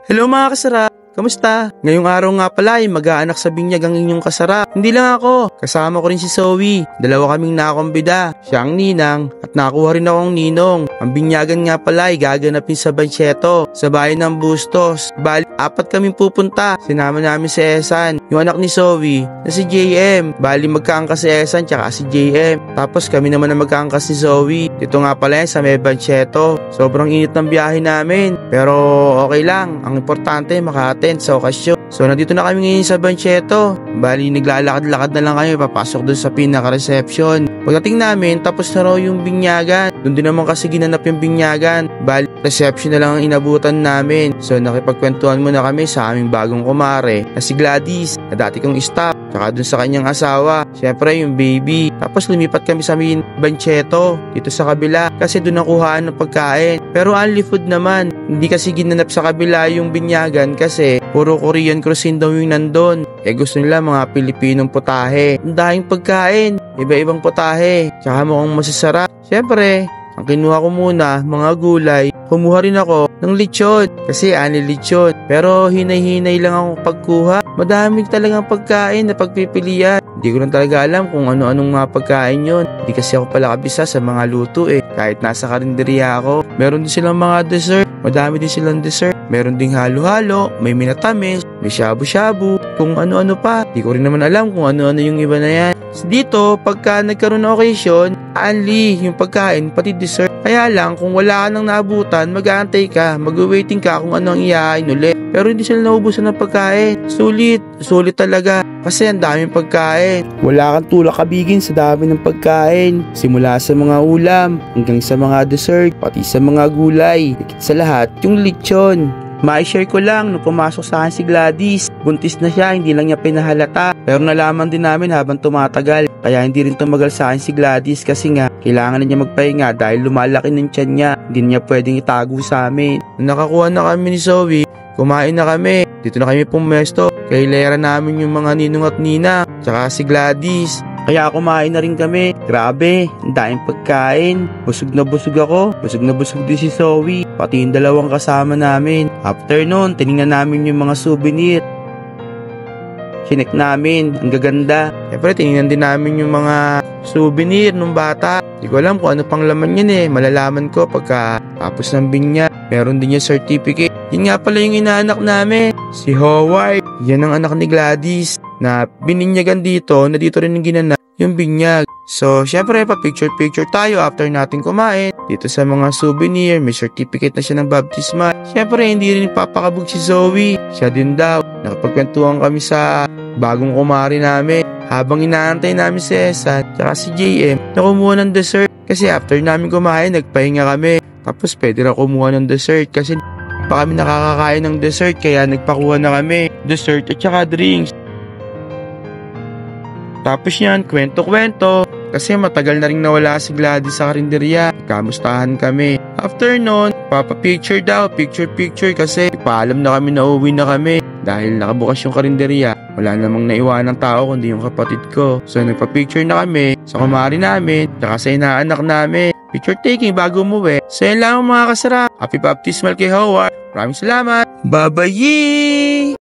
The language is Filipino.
Hello mga kasarap! Kamusta? Ngayong araw nga pala ay mag-aanak sa binyag ang inyong kasarap. Hindi lang ako, kasama ko rin si Zoe. Dalawa kaming nakakumbida. Siya ang ninang at nakuha rin akong ninong. Ang binyagan nga pala ay gaganapin sa Bancheto, sa bayan ng Bustos. Bali, 4 kaming pupunta. Sinama namin si Esan, yung anak ni Zoe, na si JM. Bali, magkaangkas si Esan tsaka si JM. Tapos kami naman na magkaangkas ni Zoe. Dito nga pala yan sa may Bancheto. Sobrang init ng biyahe namin. Pero okay lang. Ang importante makaattend sa okasyon. So nandito na kami ngayon sa Bancheto. Bali naglalakad-lakad na lang kami papasok doon sa pinaka-reception. Pagdating namin tapos na raw yung binyagan. Doon din naman kasi ginanap yung binyagan. Bali reception na lang ang inabutan namin. So nakipagkwentuhan muna kami sa aming bagong kumare na si Gladys na dati kong staff. Tsaka doon sa kanyang asawa. Siyempre yung baby. Tapos lumipat kami sa Bancheto dito sa kabila kasi doon nakuhaan ng pagkain. Pero only food naman. Hindi kasi ginanap sa kabila yung binyagan kasi puro Korean cuisine daw yung nandun. Gusto nila mga Pilipinong putahe. Ang dahing pagkain. Iba-ibang putahe. Tsaka mukhang masasarap. Siyempre, ang kinuha ko muna, mga gulay. Kumuha rin ako ng lechon. Kasi lechon. Pero hinay-hinay lang ako pagkuha. Madami talagang pagkain na pagpipilian. Hindi ko lang talaga alam kung ano-anong mga pagkain yon. Hindi kasi ako pala kabisa sa mga luto Kahit nasa karinderya ako. Meron din silang mga dessert. Madami din silang dessert. Meron ding halo-halo. May minatamis. May shabu-shabu. Kung ano-ano pa. Hindi ko rin naman alam kung ano-ano yung iba na yan. Dito, pagka nagkaroon ng occasion, only yung pagkain, pati dessert. Kaya lang, kung wala ka nang naabutan, mag-aantay ka, mag-waiting ka kung ano ang ihahain ulit. Pero hindi sila naubusan ng pagkain. Sulit talaga. Kasi ang daming pagkain. Wala kang tulak kabigin sa dami ng pagkain. Simula sa mga ulam, hanggang sa mga dessert, pati sa mga gulay. Higit sa lahat, yung lechon. Ma-share ko lang nung pumasok sa akin si Gladys. Buntis na siya, hindi lang niya pinahalata. Pero nalaman din namin habang tumatagal. Kaya hindi rin tumagal sa akin si Gladys kasi nga kailangan na niya magpahinga dahil lumalaki ng tiyan niya. Hindi niya pwedeng itago sa amin. Nung nakakuha na kami ni Zoe, kumain na kami. Dito na kami pumesto. Kailera namin yung mga ninong at nina. Tsaka si Gladys. Kaya kumain na rin kami. Grabe, ang daming pagkain. Busog na busog ako. Busog na busog din si Zoe. Pati yung dalawang kasama namin. After nun, tinignan namin yung mga souvenir. Chinek namin, ang gaganda. Siyempre, tinignan din namin yung mga souvenir nung bata. Hindi ko alam kung ano pang laman yan Malalaman ko pagka tapos ng binya. Meron din yung certificate. Yun nga pala yung inaanak namin. Si Howard. Yan ang anak ni Gladys na bininyagan dito na dito rin yung ginanap yung binyag. So, syempre, pa-picture-picture tayo after natin kumain. Dito sa mga souvenir, may certificate na siya ng baptismal. Syempre, hindi rin papakabog si Zoe. Siya din daw. Nakapagkwentuhan kami sa bagong kumari namin. Habang inaantay namin si Esan, tsaka si JM, na kumuha ng dessert. Kasi after namin kumain, nagpahinga kami. Tapos, pwede na kumuha ng dessert kasi pa kami nakakakain ng dessert kaya nagpakuha na kami. Dessert at tsaka drinks. Tapos yan, kwento-kwento. Kasi matagal na rin nawala si Gladys sa karinderya. Kamustahan kami. After nun, picture daw. Picture kasi paalam na kami na uwi na kami. Dahil nakabukas yung karinderya. Wala namang naiwan ng tao kundi yung kapatid ko. So nagpa-picture na kami sa kumari namin. Tsaka sa inaanak namin. Picture taking bago umuwi. So yan lang mga kasarap. Happy baptismal kay Howard. Maraming salamat. Bye-bye!